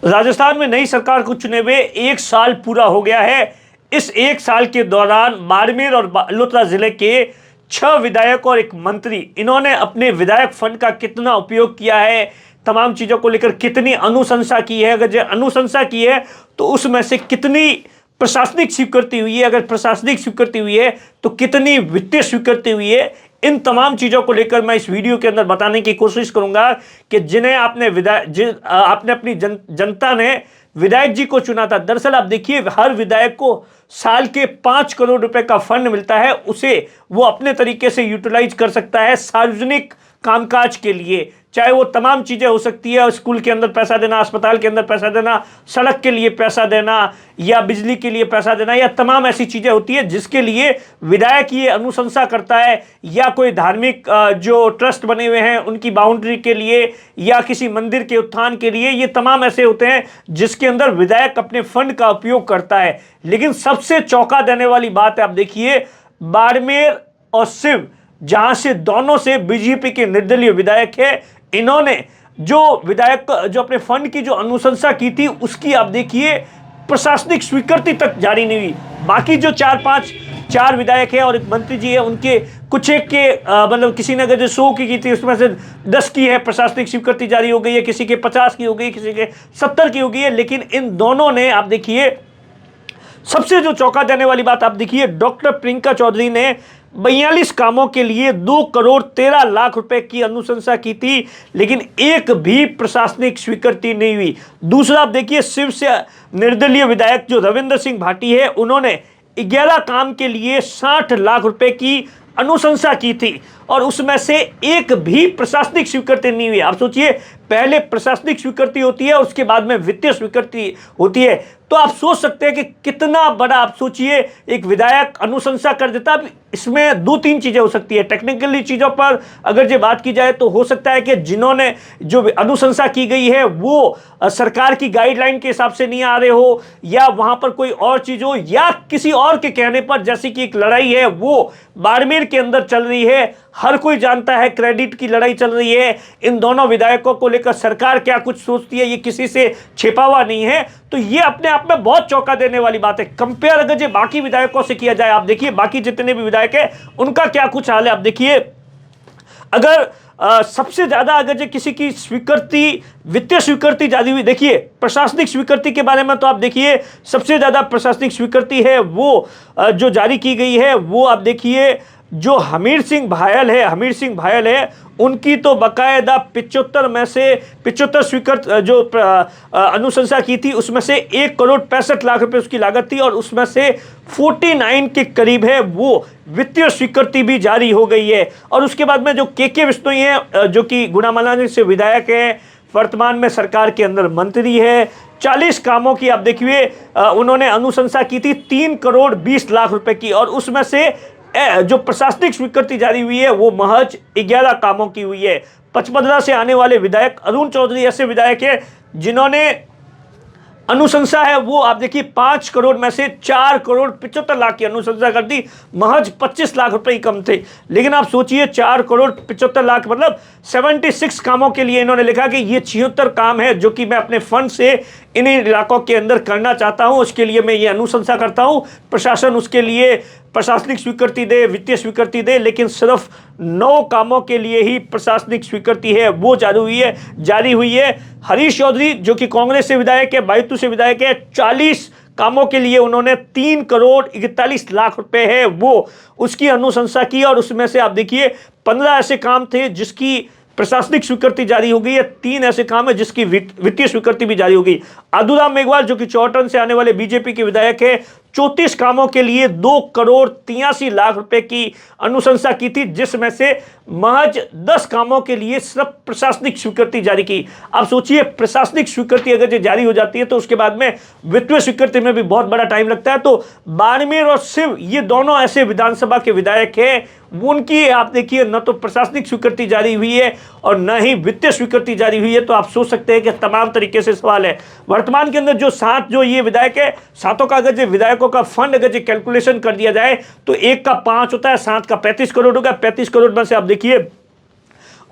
राजस्थान में नई सरकार को चुने हुए 1 साल पूरा हो गया है। इस 1 साल के दौरान बाड़मेर और बालोतरा जिले के 6 विधायक और 1 मंत्री, इन्होंने अपने विधायक फंड का कितना उपयोग किया है, तमाम चीजों को लेकर कितनी अनुशंसा की है, अगर जो अनुशंसा की है तो उसमें से कितनी प्रशासनिक स्वीकृति हुई है, अगर प्रशासनिक स्वीकृति हुई है तो कितनी वित्तीय स्वीकृति हुई है, इन तमाम चीजों को लेकर मैं इस वीडियो के अंदर बताने की कोशिश करूंगा कि जिन्हें आपने आपने अपनी जनता ने विधायक जी को चुना था। दरअसल आप देखिए, हर विधायक को साल के 5 करोड़ रुपए का फंड मिलता है, उसे वो अपने तरीके से यूटिलाइज कर सकता है सार्वजनिक कामकाज के लिए, चाहे वो तमाम चीजें हो सकती है, स्कूल के अंदर पैसा देना, अस्पताल के अंदर पैसा देना, सड़क के लिए पैसा देना, या बिजली के लिए पैसा देना, या तमाम ऐसी चीजें होती है जिसके लिए विधायक ये अनुशंसा करता है, या कोई धार्मिक जो ट्रस्ट बने हुए हैं उनकी बाउंड्री के लिए, या किसी मंदिर के उत्थान के लिए, ये तमाम ऐसे होते हैं जिसके अंदर विधायक अपने फंड का उपयोग करता है। लेकिन सबसे चौंका देने वाली बात है, आप देखिए, बाड़मेर और सिव, जहां से दोनों से बीजेपी के निर्दलीय विधायक है, इन्होंने जो अपने फंड की जो अनुशंसा की थी उसकी आप देखिए प्रशासनिक स्वीकृति तक जारी नहीं हुई। बाकी जो 4 विधायक है और 1 मंत्री जी है, उनके कुछ एक के मतलब किसी ने अगर जो 100 की थी उसमें से 10 की है प्रशासनिक स्वीकृति जारी हो गई है, किसी के 50 की हो गई, किसी के 70 की हो गई है। लेकिन इन दोनों ने आप देखिए, सबसे जो चौंका देने वाली बात आप देखिए, डॉक्टर प्रियंका चौधरी ने 42 कामों के लिए 2 करोड़ 13 लाख रुपए की अनुशंसा की थी, लेकिन एक भी प्रशासनिक स्वीकृति नहीं हुई। दूसरा आप देखिए, शिव से निर्दलीय विधायक जो रविंद्र सिंह भाटी है, उन्होंने 11 काम के लिए 60 लाख रुपए की अनुशंसा की थी और उसमें से एक भी प्रशासनिक स्वीकृति नहीं हुई। आप सोचिए, पहले प्रशासनिक स्वीकृति होती है, उसके बाद में वित्तीय स्वीकृति होती है। तो आप सोच सकते हैं कि कितना बड़ा, आप सोचिए, एक विधायक अनुशंसा कर देता। अब इसमें 2-3 चीजें हो सकती है। टेक्निकली चीजों पर अगर जो बात की जाए तो हो सकता है कि जिन्होंने जो अनुशंसा की गई है वो सरकार की गाइडलाइन के हिसाब से नहीं आ रहे हो, या वहां पर कोई और चीज हो, या किसी और के कहने पर, जैसे कि एक लड़ाई है वो बाड़मेर के अंदर चल रही है। हर कोई जानता है क्रेडिट की लड़ाई चल रही है। इन दोनों विधायकों को लेकर सरकार क्या कुछ सोचती है, ये किसी से छिपा हुआ नहीं है। तो ये अपने आप में बहुत चौंका देने वाली बात है। कंपेयर अगर ये बाकी विधायकों से किया जाए, आप देखिए बाकी जितने भी विधायक है उनका क्या कुछ हाल है। आप देखिए, अगर सबसे ज्यादा अगर जो किसी की स्वीकृति, वित्तीय स्वीकृति जारी हुई, देखिए प्रशासनिक स्वीकृति के बारे में तो आप देखिए, सबसे ज्यादा प्रशासनिक स्वीकृति है वो जो जारी की गई है, वो आप देखिए जो हमीर सिंह भायल है, उनकी तो बकायदा 75 में से 75 स्वीकृत जो अनुशंसा की थी, उसमें से 1 करोड़ 65 लाख रुपए उसकी लागत थी, और उसमें से 49 के करीब है वो वित्तीय स्वीकृति भी जारी हो गई है। और उसके बाद में जो के बिश्नोई है, जो कि गुनामलानी से विधायक है, वर्तमान में सरकार के अंदर मंत्री है, 40 कामों की आप देखिए उन्होंने अनुशंसा की थी 3 करोड़ 20 लाख रुपए की, और उसमें से जो प्रशासनिक स्वीकृति जारी हुई है वो महज 11 कामों की हुई है। 55 से आने वाले विधायक अरुण चौधरी ऐसे विधायक है जिन्होंने अनुशंसा है वो आप देखिए 5 करोड़ में से 4 करोड़ 75 लाख की अनुशंसा कर दी, महज 25 लाख रुपए ही कम थे। लेकिन आप सोचिए, 4 करोड़ 75 लाख मतलब 76 कामों के लिए इन्होंने लिखा कि ये 76 काम है जो कि मैं अपने फंड से इन्हीं इलाकों के अंदर करना चाहता हूं, उसके लिए मैं ये अनुशंसा करता हूं, प्रशासन उसके लिए प्रशासनिक स्वीकृति दे, वित्तीय स्वीकृति दे। लेकिन सिर्फ 9 कामों के लिए ही प्रशासनिक स्वीकृति है वो जारी हुई है। हरीश चौधरी जो कि कांग्रेस से विधायक है, बायतू से विधायक है, 40 कामों के लिए उन्होंने 3 करोड़ 41 लाख रुपए है वो उसकी अनुशंसा की, और उसमें से आप देखिए 15 ऐसे काम थे जिसकी प्रशासनिक स्वीकृति जारी हो गई है, 3 ऐसे काम है जिसकी वित्तीय स्वीकृति भी जारी हो गई। अधूराम मेघवाल जो कि चौटन से आने वाले बीजेपी के विधायक है, 34 कामों के लिए 2 करोड़ 83 लाख रुपए की अनुशंसा की थी, जिसमें से महज 10 कामों के लिए सिर्फ प्रशासनिक स्वीकृति जारी की। आप सोचिए, प्रशासनिक स्वीकृति अगर जारी हो जाती है तो उसके बाद में वित्तीय स्वीकृति में भी बहुत बड़ा टाइम लगता है। तो बाड़मेर और शिव, ये दोनों ऐसे विधानसभा के विधायक हैं, उनकी आप देखिए न तो प्रशासनिक स्वीकृति जारी हुई है और न ही वित्तीय स्वीकृति जारी हुई है। तो आप सोच सकते हैं कि तमाम तरीके से सवाल है। वर्तमान के अंदर जो 7 जो ये विधायक है, 7 का अगर विधायकों का फंड अगर कैलकुलेशन कर दिया जाए तो एक का 5 होता है, 7 का 35 करोड़ होगा। 35 करोड़ में से आप देखिए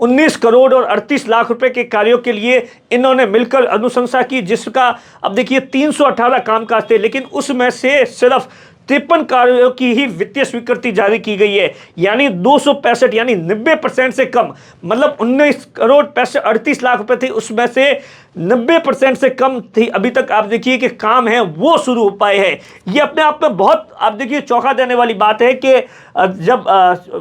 19 करोड़ और 38 लाख रुपए के कार्यों के लिए इन्होंने मिलकर अनुशंसा की, जिसका अब देखिए 318 कामकाज थे, लेकिन उसमें से सिर्फ 53 कार्यों की ही वित्तीय स्वीकृति जारी की गई है, यानी 265 यानी 90% से कम। मतलब 19 करोड़ 38 लाख रुपए थे, उसमें से 90% से कम थी अभी तक आप देखिए कि काम है वो शुरू हो पाए हैं। ये अपने आप में बहुत आप देखिए चौंका देने वाली बात है कि जब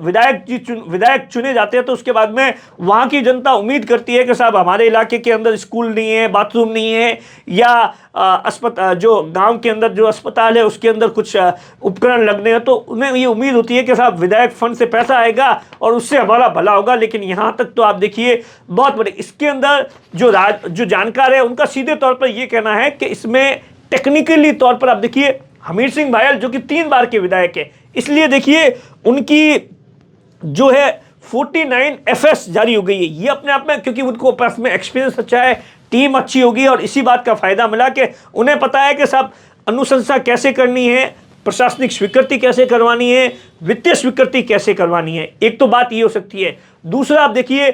विधायक चुने जाते हैं तो उसके बाद में वहाँ की जनता उम्मीद करती है कि साहब हमारे इलाके के अंदर स्कूल नहीं है, बाथरूम नहीं है, या अस्पताल जो गांव के अंदर जो अस्पताल है उसके अंदर कुछ उपकरण लगने हैं, तो उन्हें ये उम्मीद होती है कि साहब विधायक फंड से पैसा आएगा और उससे हमारा भला होगा। लेकिन यहाँ तक तो आप देखिए बहुत बड़े इसके अंदर जो जानकार है उनका सीधे तौर पर यह कहना है कि इसमें टेक्निकली तौर पर आप देखिए हमीर सिंह भायल जो कि 3 बार के विधायक है, इसलिए देखिए उनकी जो है 49 FS जारी हो गई है। ये अपने आप में क्योंकि उनको पास में एक्सपीरियंस अच्छा है, टीम अच्छी होगी और इसी बात का फायदा मिला कि उन्हें पता है कि साहब अनुशंसा कैसे करनी है, प्रशासनिक स्वीकृति कैसे करवानी है, वित्तीय स्वीकृति कैसे करवानी है। एक तो बात ये हो सकती है। दूसरा आप देखिए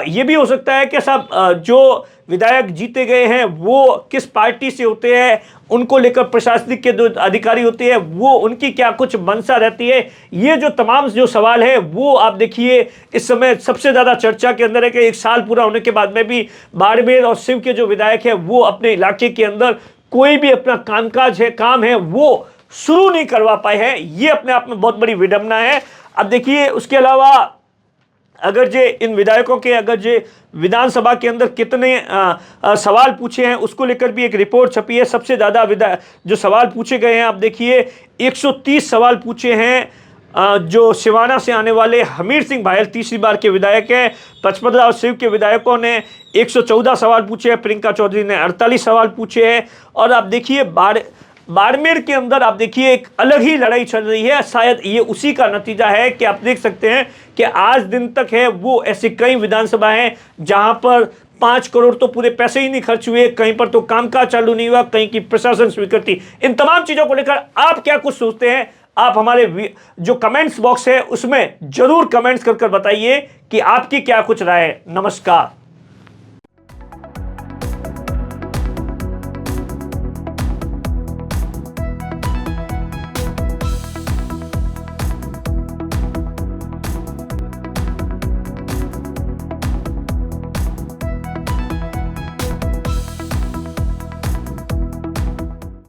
ये भी हो सकता है कि साहब जो विधायक जीते गए हैं वो किस पार्टी से होते हैं, उनको लेकर प्रशासनिक के जो अधिकारी होते हैं वो उनकी क्या कुछ मंशा रहती है। ये जो तमाम जो सवाल है वो आप देखिए इस समय सबसे ज़्यादा चर्चा के अंदर है कि 1 साल पूरा होने के बाद में भी बाड़मेर और सिव के जो विधायक है वो अपने इलाके के अंदर कोई भी अपना कामकाज है, काम है वो शुरू नहीं करवा पाए हैं। ये अपने आप में बहुत बड़ी विडंबना है। अब देखिए उसके अलावा अगर जे इन विधायकों के अगर जे विधानसभा के अंदर कितने सवाल पूछे हैं उसको लेकर भी एक रिपोर्ट छपी है। सबसे ज़्यादा जो सवाल पूछे गए हैं आप देखिए 130 सवाल पूछे हैं जो सिवाना से आने वाले हमीर सिंह भायल 3री बार के विधायक हैं। पचपदरा और सिव के विधायकों ने 114 सवाल पूछे हैं, प्रियंका चौधरी ने 48 सवाल पूछे हैं। और आप देखिए बाड़मेर के अंदर आप देखिए एक अलग ही लड़ाई चल रही है। शायद ये उसी का नतीजा है कि आप देख सकते हैं कि आज दिन तक है वो ऐसे कई विधानसभा हैं जहां पर 5 करोड़ तो पूरे पैसे ही नहीं खर्च हुए, कहीं पर तो कामकाज चालू नहीं हुआ, कहीं की प्रशासन स्वीकृति। इन तमाम चीज़ों को लेकर आप क्या कुछ सोचते हैं? आप हमारे जो कमेंट्स बॉक्स है उसमें जरूर कमेंट्स कर बताइए कि आपकी क्या कुछ राय है। नमस्कार।